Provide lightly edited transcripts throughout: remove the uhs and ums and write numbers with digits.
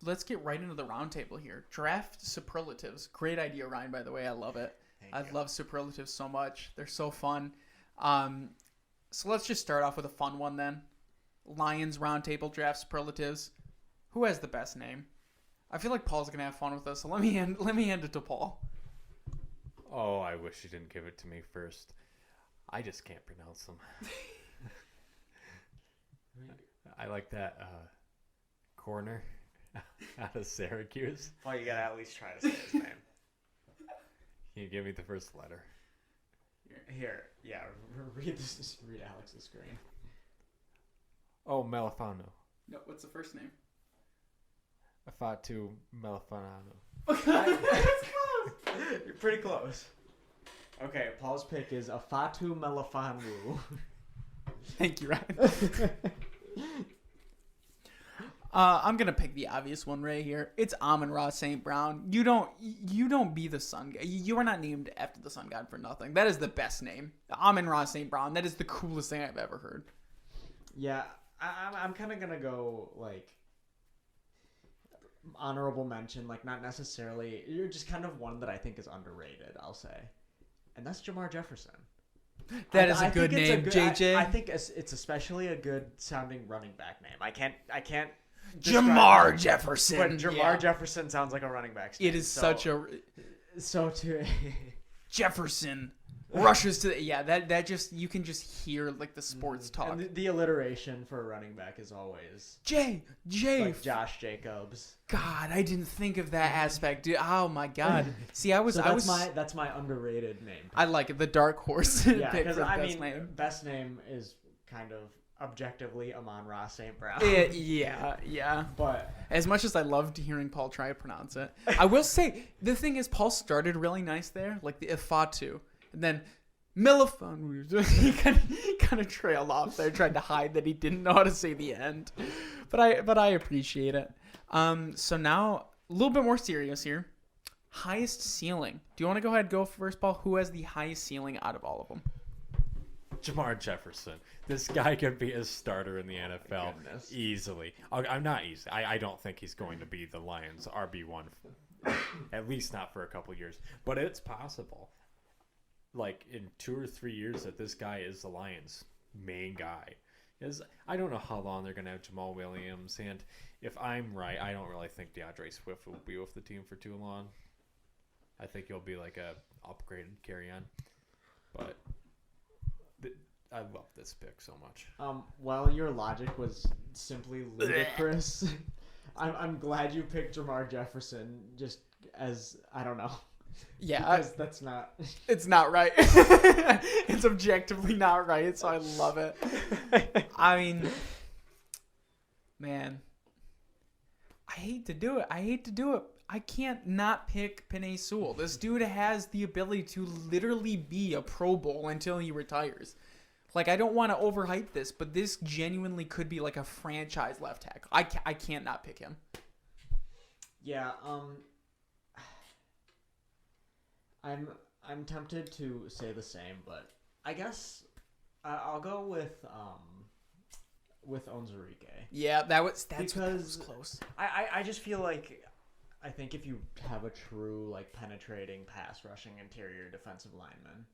Let's get right into the roundtable here. Draft superlatives. Great idea, Ryan, by the way. I love it. I love superlatives so much. They're so fun. So let's just start off with a fun one then. Lions roundtable draft superlatives. Who has the best name? I feel like Paul's going to have fun with this, so let me hand it to Paul. Oh, I wish you didn't give it to me first. I just can't pronounce them. I like that corner out of Syracuse. Well, you gotta at least try to say his name. Can you give me the first letter? Here, yeah, read Alex's screen. Oh, Malafano. No, what's the first name? Afatu Malafano. That's close. You're pretty close. Okay, Paul's pick is Afatu Melifonwu. Thank you, Ryan. I'm gonna pick the obvious one right here. It's Amon-Ra St. Brown. You don't be the sun god. You are not named after the sun god for nothing. That is the best name. Amon-Ra St. Brown. That is the coolest thing I've ever heard. Yeah, I'm kind of gonna go like honorable mention, like not necessarily. You're just kind of one that I think is underrated. I'll say, and that's Jamar Jefferson. That is a good name, JJ. I think it's especially a good sounding running back name. I can't. Jamar Jefferson. But Jamar Jefferson sounds like a running back. It is such a. So too. Jefferson rushes to that just you can just hear like the sports talk. And the alliteration for a running back is always J like Josh Jacobs. God, I didn't think of that aspect. Dude, oh my God. See, that's my underrated name. I like it. The dark horse. Yeah, pick because for best name. Best name is kind of objectively Amon-Ra St. Brown. Yeah. But as much as I loved hearing Paul try to pronounce it, I will say the thing is Paul started really nice there, like the Ifatu, and then Milifon. He kind of trailed off there, tried to hide that he didn't know how to say the end. But I appreciate it. So now a little bit more serious here. Highest ceiling. Do you want to go ahead and go first, Paul? Who has the highest ceiling out of all of them? Jamar Jefferson. This guy could be a starter in the NFL easily. I'm not easy. I don't think he's going to be the Lions' RB1, at least not for a couple years. But it's possible. Like in 2 or 3 years that this guy is the Lions' main guy. Because I don't know how long they're going to have Jamal Williams. And if I'm right, I don't really think DeAndre Swift will be with the team for too long. I think he'll be like a upgraded carry-on. But I love this pick so much. While your logic was simply ludicrous, I'm glad you picked Jamar Jefferson just as, I don't know. Yeah. Because that's not... It's not right. It's objectively not right, so I love it. I mean, man, I hate to do it. I can't not pick Penei Sewell. This dude has the ability to literally be a Pro Bowl until he retires. Like, I don't want to overhype this, but this genuinely could be like a franchise left tackle. I can't not pick him. Yeah, I'm tempted to say the same, but I guess I'll go with Onwuzurike. Yeah, that was close. I just feel like I think if you have a true like penetrating pass rushing interior defensive lineman,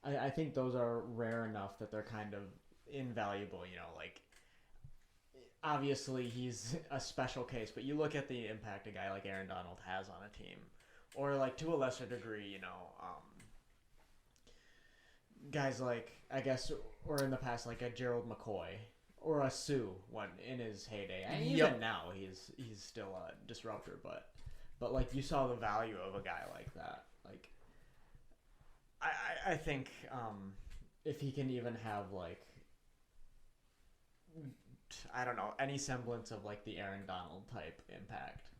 I think those are rare enough that they're kind of invaluable, you know, like obviously he's a special case, but you look at the impact a guy like Aaron Donald has on a team, or like to a lesser degree, you know, guys like, I guess, or in the past, like a Gerald McCoy or a Sue when in his heyday. And even now he's still a disruptor, but like you saw the value of a guy like that. Like I think if he can even have like, I don't know, any semblance of like the Aaron Donald type impact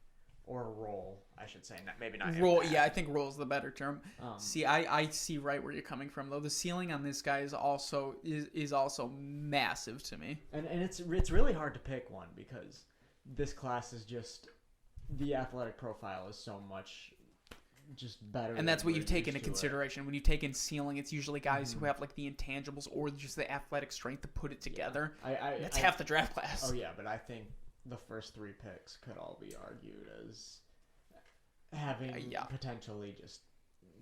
or role, I should say, maybe not role. impact. Yeah, I think role is the better term. See, I see right where you're coming from though. The ceiling on this guy is also massive to me. And it's really hard to pick one because this class is just, the athletic profile is so much just better. And that's what you've taken into consideration. When you take in ceiling, it's usually guys who have like the intangibles or just the athletic strength to put it together. Yeah. That's half the draft class. Oh yeah, but I think the first 3 picks could all be argued as having potentially just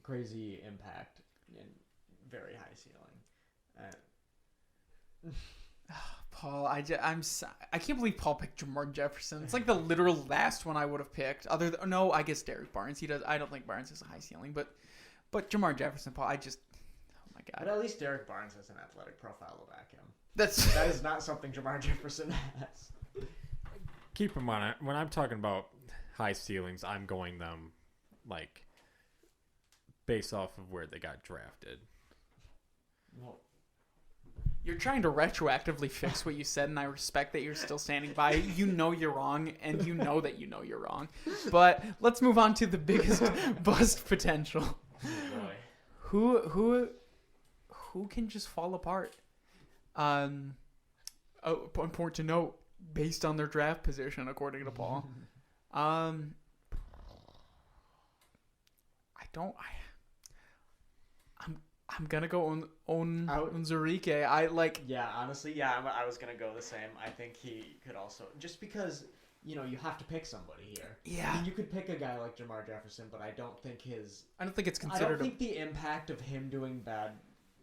crazy impact and very high ceiling. Paul, I can't believe Paul picked Jamar Jefferson. It's like the literal last one I would have picked. No, I guess Derek Barnes. He does. I don't think Barnes has a high ceiling, but Jamar Jefferson, Paul, oh my god. But at least Derek Barnes has an athletic profile to back him. That is not something Jamar Jefferson has. Keep in mind, when I'm talking about high ceilings, I'm going them like based off of where they got drafted. Well, you're trying to retroactively fix what you said, and I respect that you're still standing by it. You know you're wrong, and you know that you know you're wrong. But let's move on to the biggest bust potential. Oh boy. Who can just fall apart? Important to note, based on their draft position, according to Paul. I'm gonna go on Zurike. Yeah, honestly, I was gonna go the same. I think he could also, just because you have to pick somebody here. Yeah, I mean, you could pick a guy like Jamar Jefferson, but I don't think it's considered. I don't think the impact of him doing bad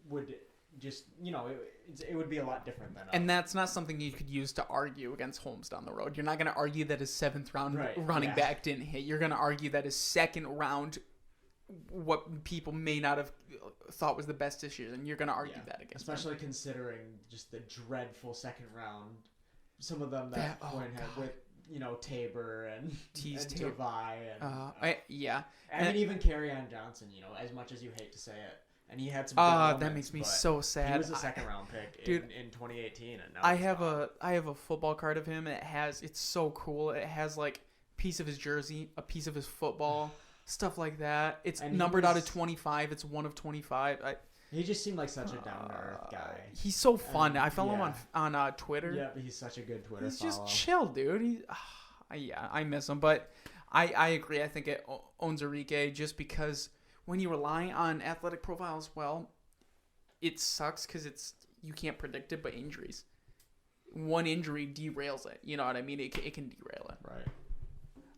would just it would be a lot different than. And that's not something you could use to argue against Holmes down the road. You're not gonna argue that his 7th round running back didn't hit. You're gonna argue that his 2nd round, what people may not have thought was the best decision, you're going to argue that against especially considering just the dreadful 2nd round, some of them that went with Tabor and Tavai and even Kerryon Johnson, as much as you hate to say it, and he had some good moments, that makes me so sad. He was a 2nd round pick in 2018, and now I have a football card of him, and it's so cool. It has like a piece of his jersey, a piece of his football, stuff like that. It's numbered out of 25. It's 1 of 25. He just seemed like such a down-to-earth guy. He's so fun. I follow him on Twitter. Yeah, he's such a good Twitter He's follow. just chill, dude. I miss him. But I agree. I think it owns Enrique just because when you rely on athletic profiles, well, it sucks because you can't predict it, but injuries. One injury derails it. You know what I mean? It can derail it. Right.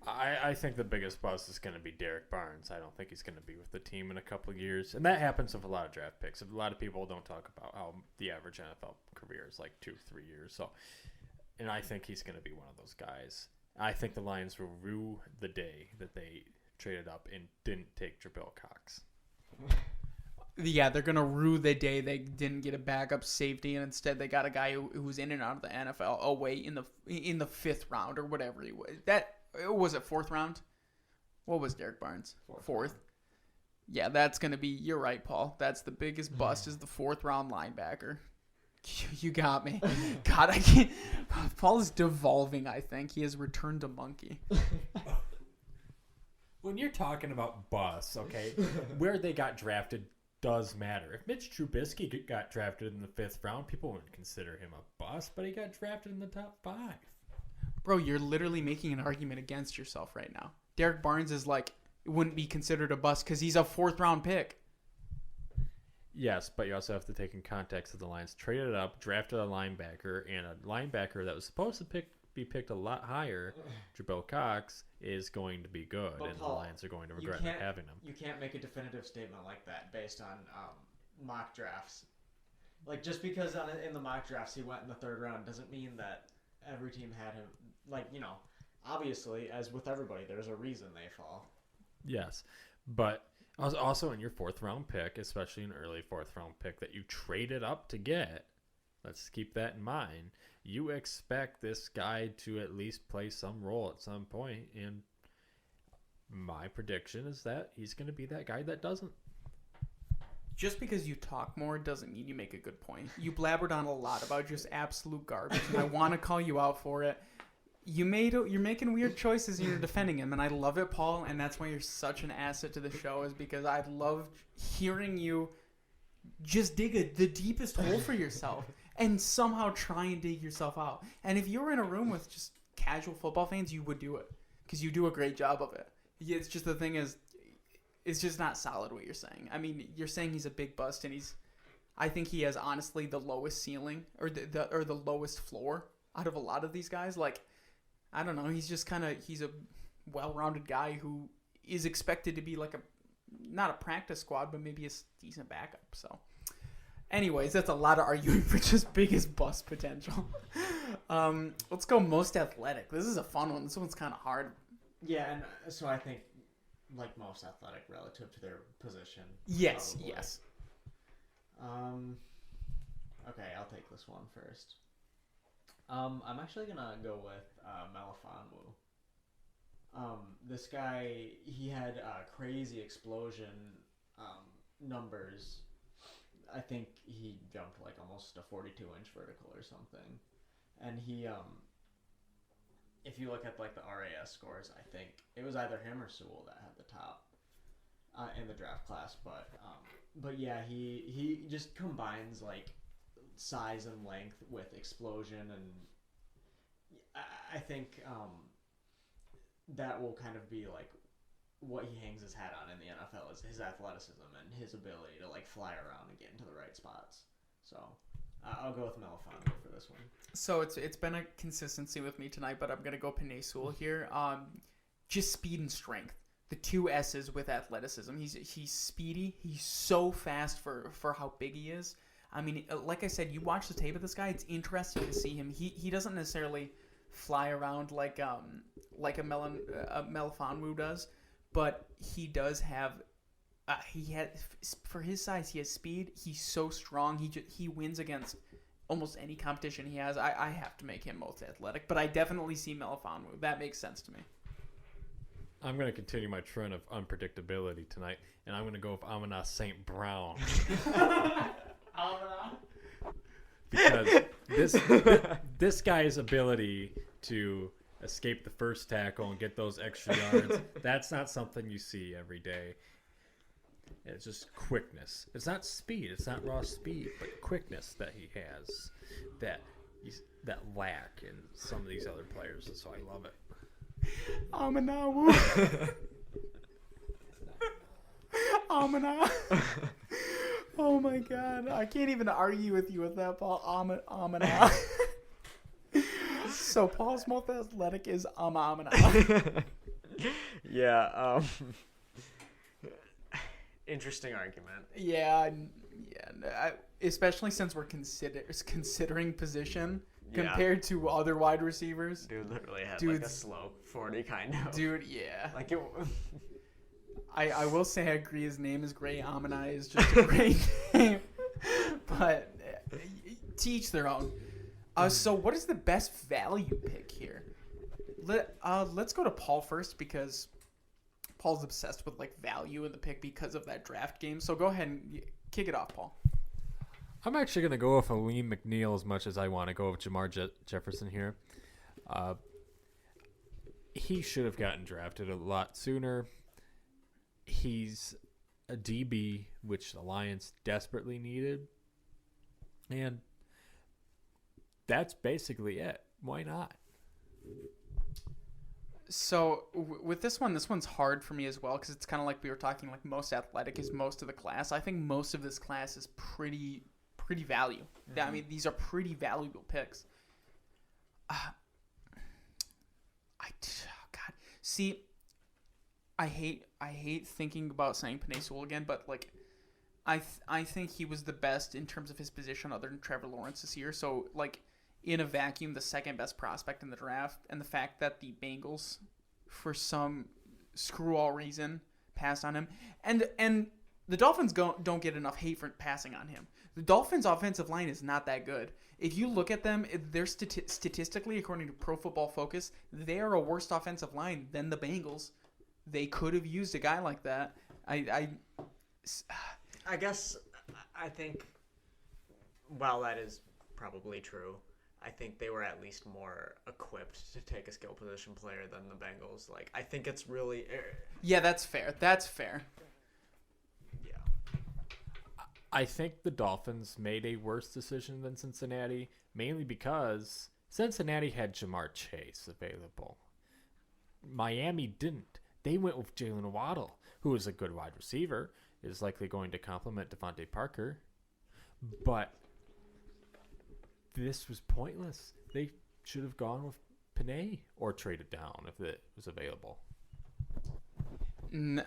I think the biggest bust is going to be Derek Barnes. I don't think he's going to be with the team in a couple of years. And that happens with a lot of draft picks. A lot of people don't talk about how the average NFL career is like 2-3 years. And I think he's going to be one of those guys. I think the Lions will rue the day that they traded up and didn't take Jabril Cox. Yeah, they're going to rue the day they didn't get a backup safety, and instead they got a guy who was in and out of the NFL away in the 5th round or whatever he was. Was it 4th round? What was Derek Barnes? 4th. Yeah, that's going to be... You're right, Paul. That's the biggest bust is the 4th round linebacker. You got me. God, I can't... Paul is devolving, I think. He has returned to monkey. When you're talking about busts, okay, where they got drafted does matter. If Mitch Trubisky got drafted in the 5th round, people wouldn't consider him a bust, but he got drafted in the top 5. Bro, you're literally making an argument against yourself right now. Derek Barnes is wouldn't be considered a bust because he's a 4th round pick. Yes, but you also have to take in context that the Lions traded up, drafted a linebacker, and a linebacker that was supposed to be picked a lot higher, Jabril Cox, is going to be good, and Paul, the Lions are going to regret not having him. You can't make a definitive statement like that based on mock drafts. Like, just because in the mock drafts he went in the 3rd round doesn't mean that every team had him. Like, obviously, as with everybody, there's a reason they fall. Yes, but also in your 4th round pick, especially an early 4th round pick that you traded up to get, let's keep that in mind. You expect this guy to at least play some role at some point, and my prediction is that he's going to be that guy that doesn't. Just because you talk more doesn't mean you make a good point. You blabbered on a lot about just absolute garbage, and I want to call you out for it. You're making weird choices and you're defending him, and I love it, Paul, and that's why you're such an asset to the show, is because I love hearing you just dig the deepest hole for yourself and somehow try and dig yourself out. And if you were in a room with just casual football fans, you would do it because you do a great job of it. It's just the thing is, it's just not solid what you're saying. I mean, you're saying he's a big bust, and I think he has honestly the lowest ceiling or the lowest floor out of a lot of these guys. Like, I don't know. He's just he's a well-rounded guy who is expected to be like not a practice squad, but maybe a decent backup. So, anyways, that's a lot of arguing for just biggest bust potential. Let's go most athletic. This is a fun one. This one's kind of hard. Yeah, and so I think like most athletic relative to their position. Yes, probably. yes. Okay, I'll take this one first. I'm actually gonna go with Melifonwu. This guy, he had crazy explosion numbers. I think he jumped like almost a 42-inch vertical or something. And he, if you look at like the RAS scores, I think it was either him or Sewell that had the top in the draft class. But yeah, he just combines like size and length with explosion, and I think that will kind of be like what he hangs his hat on in the NFL is his athleticism and his ability to like fly around and get into the right spots. So I'll go with Melifonwu for this one. So it's been a consistency with me tonight, but I'm gonna go Penei Sewell here. Just speed and strength. The two S's with athleticism. He's speedy. He's so fast for how big he is. I mean, like I said, you watch the tape of this guy. It's interesting to see him. He doesn't necessarily fly around like a Melifonwu does, but he does have. For his size, he has speed. He's so strong. He wins against almost any competition he has. I have to make him most athletic, but I definitely see Melifonwu. That makes sense to me. I'm going to continue my trend of unpredictability tonight, and I'm going to go with Amina St. Brown. Because this guy's ability to escape the first tackle and get those extra yards, that's not something you see every day. It's just quickness. It's not speed. It's not raw speed, but quickness that he has that lack in some of these other players. And so I love it. Aminawu. Amina. Oh my god. I can't even argue with you with that, Paul. Amina. So Paul's most athletic is Amina. Yeah. Interesting argument. Yeah. Especially since we're considering position compared to other wide receivers. Dude literally had like a slow 40 kind of. Dude, yeah. Like it. I will say I agree. His name is great. Amina is just a great name. But to each their own. So what is the best value pick here? Let's go to Paul first because Paul's obsessed with like value in the pick because of that draft game. So go ahead and kick it off, Paul. I'm actually going to go with Aleem McNeil as much as I want to go with Jamar Jefferson here. He should have gotten drafted a lot sooner. He's a DB, which the Lions desperately needed. And that's basically it. Why not? So with this one's hard for me as well because it's kind of like we were talking like most athletic is most of the class. I think most of this class is pretty value. Mm-hmm. I mean, these are pretty valuable picks. See, I hate thinking about saying Penei Sewell again, but like, I think he was the best in terms of his position other than Trevor Lawrence this year. So like, in a vacuum, the second best prospect in the draft, and the fact that the Bengals, for some screw all reason, passed on him, and the Dolphins don't get enough hate for passing on him. The Dolphins' offensive line is not that good. If you look at them, they're statistically, according to Pro Football Focus, they are a worse offensive line than the Bengals. They could have used a guy like that. I guess I think while that is probably true, I think they were at least more equipped to take a skill position player than the Bengals. Like, I think it's really... Yeah, that's fair. That's fair. I think the Dolphins made a worse decision than Cincinnati, mainly because Cincinnati had Jamar Chase available. Miami didn't. They went with Jalen Waddle, who is a good wide receiver, is likely going to complement Devontae Parker. But this was pointless. They should have gone with Panay or trade it down if it was available? No,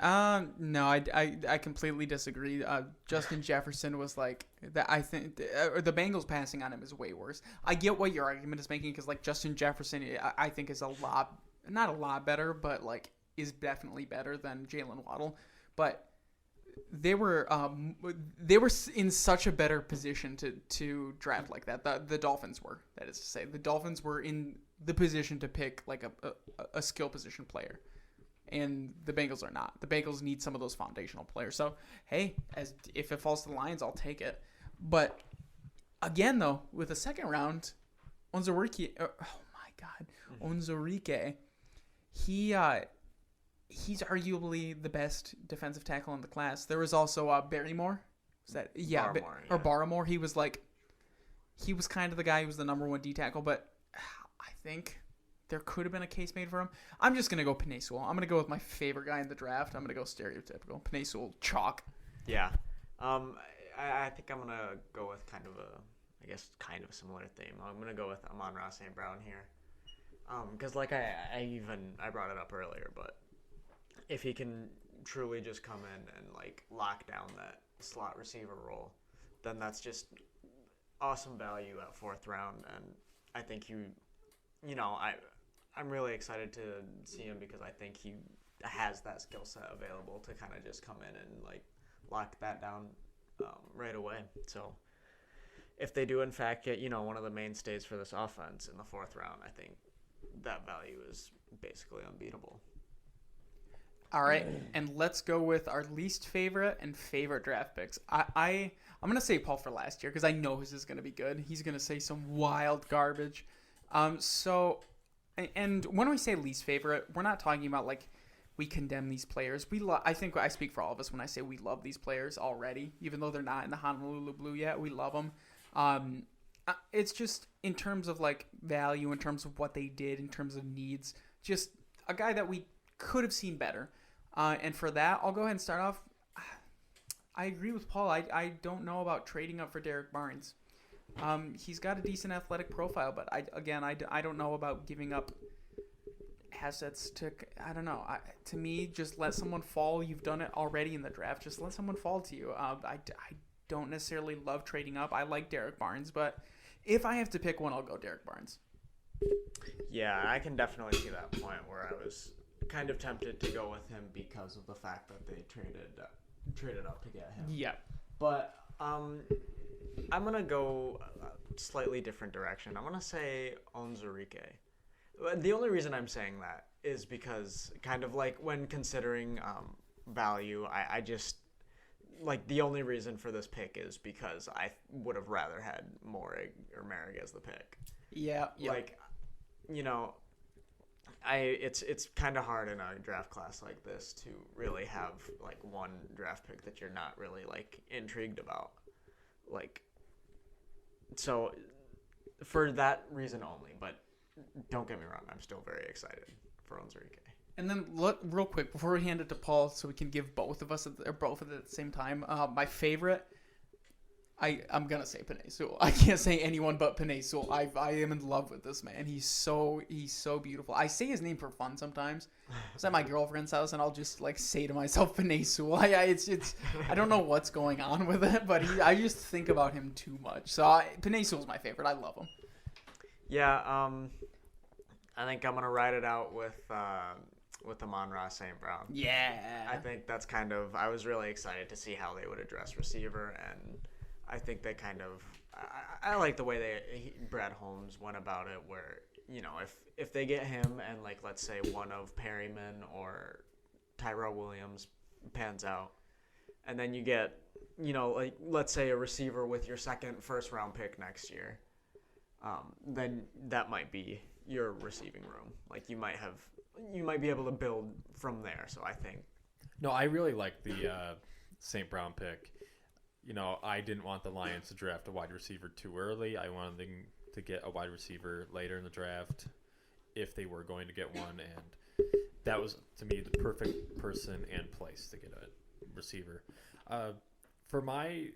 I completely disagree. Justin Jefferson was like that. I think the Bengals passing on him is way worse. I get what your argument is making because like Justin Jefferson, I think is not a lot better, but like is definitely better than Jalen Waddle. But they were in such a better position to draft like that. The Dolphins were, that is to say, the Dolphins were in the position to pick like a skill position player. And the Bengals are not. The Bengals need some of those foundational players. So, hey, if it falls to the Lions, I'll take it. But, again, though, with the second round, Onwuzurike, he's arguably the best defensive tackle in the class. There was also Barrymore. Barmore. He was kind of the guy who was the number one D tackle, but I think there could have been a case made for him. I'm just going to go Penei Sewell. I'm going to go with my favorite guy in the draft. I'm going to go stereotypical. Penei Sewell, chalk. Yeah. I think I'm going to go with kind of a similar theme. I'm going to go with Amon-Ra St. Brown here. Because like I brought it up earlier, but if he can truly just come in and like lock down that slot receiver role, then that's just awesome value at fourth round. And I think I'm really excited to see him because I think he has that skill set available to kind of just come in and like lock that down right away. So if they do in fact get one of the mainstays for this offense in the fourth round, I think that value is basically unbeatable. All right, and let's go with our least favorite and favorite draft picks. I'm gonna say Paul for last year because I know his is gonna be good. He's gonna say some wild garbage. And when we say least favorite, we're not talking about like we condemn these players. I think I speak for all of us when I say we love these players already, even though they're not in the Honolulu Blue yet. We love them. It's just in terms of like value, in terms of what they did, in terms of needs, just a guy that we could have seen better. And for that, I'll go ahead and start off. I agree with Paul. I don't know about trading up for Derek Barnes. He's got a decent athletic profile, but I don't know about giving up assets to. I don't know. To me, just let someone fall. You've done it already in the draft. Just let someone fall to you. I don't necessarily love trading up. I like Derek Barnes, but if I have to pick one, I'll go Derek Barnes. Yeah, I can definitely see that point where I was kind of tempted to go with him because of the fact that they traded up to get him. Yeah. But I'm going to go a slightly different direction. I'm going to say Onwuzurike. The only reason I'm saying that is because kind of like when considering value, I just like the only reason for this pick is because I would have rather had Morig or Merrick as the pick. Yeah. Like, it's kind of hard in a draft class like this to really have like one draft pick that you're not really like intrigued about. Like, so for that reason only, but don't get me wrong, I'm still very excited for Onwuzurike. And then real quick before we hand it to Paul, so we can give both of it at the same time. My favorite, I'm gonna say Penei Sewell. I can't say anyone but Penei Sewell. I am in love with this man. He's so beautiful. I say his name for fun sometimes. I was at my girlfriend's house and I'll just like say to myself Penei Sewell. It's I don't know what's going on with it, but I just think about him too much. So Penei Sewell's my favorite. I love him. Yeah, I think I'm gonna ride it out with Amon-Ra St. Brown. Yeah. I think that's kind of. I was really excited to see how they would address receiver, and I think they kind of. I like the way Brad Holmes went about it, where if they get him and like let's say one of Perryman or Tyrell Williams pans out, and then you get like let's say a receiver with your second first round pick next year, then that might be your receiving room. Like you might be able to build from there. So I think. No, I really like the St. Brown pick. I didn't want the Lions to draft a wide receiver too early. I wanted them to get a wide receiver later in the draft if they were going to get one. And that was, to me, the perfect person and place to get a receiver. For my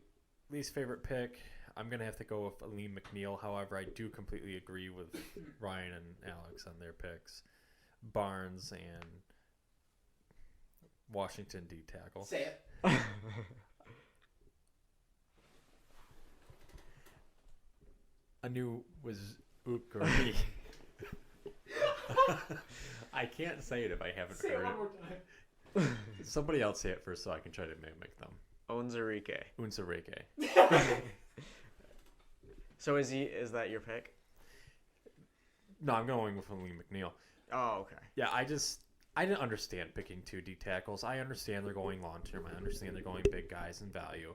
least favorite pick, I'm going to have to go with Aleem McNeil. However, I do completely agree with Ryan and Alex on their picks. Barnes and Washington D tackle. Say it. Anu was Ukuri. I can't say it if I haven't heard it. More time. Somebody else say it first so I can try to mimic them. Onzarike. Unsareke. So is that your pick? No, I'm going with Aleem McNeil. Oh, okay. Yeah, I didn't understand picking 2 D tackles. I understand they're going long term. I understand they're going big guys in value,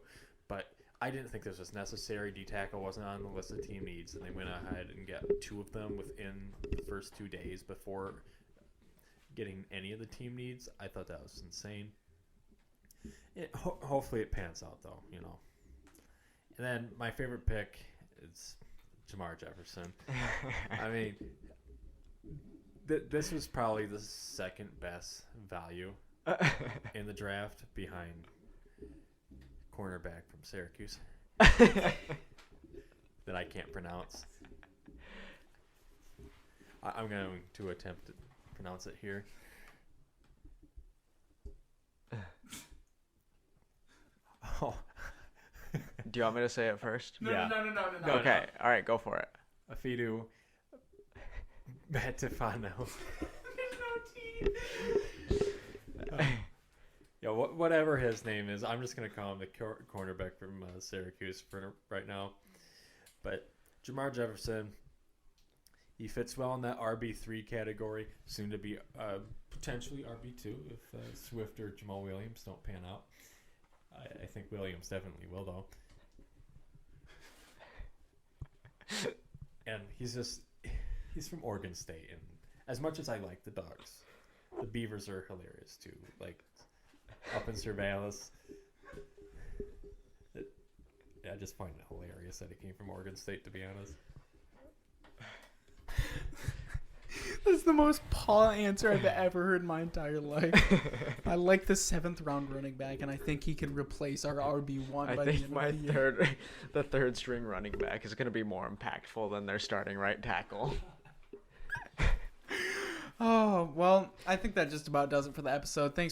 but I didn't think this was necessary. D tackle wasn't on the list of team needs, and they went ahead and got 2 of them within the first 2 days before getting any of the team needs. I thought that was insane. Hopefully it pans out, though, you know. And then my favorite pick is Jamar Jefferson. I mean, this was probably the second best value in the draft behind cornerback from Syracuse that I can't pronounce. I'm going to attempt to pronounce it here. Oh. Do you want me to say it first? No. Okay. All right, go for it. Afidu Batifano. Yeah, whatever his name is, I'm just going to call him the cornerback from Syracuse for right now. But Jamar Jefferson, he fits well in that RB3 category, soon to be potentially RB2 if Swift or Jamal Williams don't pan out. I think Williams definitely will, though. And he's from Oregon State, and as much as I like the Dogs, the Beavers are hilarious too. Like up in Cervalis, I just find it hilarious that it came from Oregon State, to be honest. That's the most Paul answer I've ever heard in my entire life. I like the 7th round running back, and I think he can replace our RB1. I think the third string running back is going to be more impactful than their starting right tackle. Oh, well, I think that just about does it for the episode. Thanks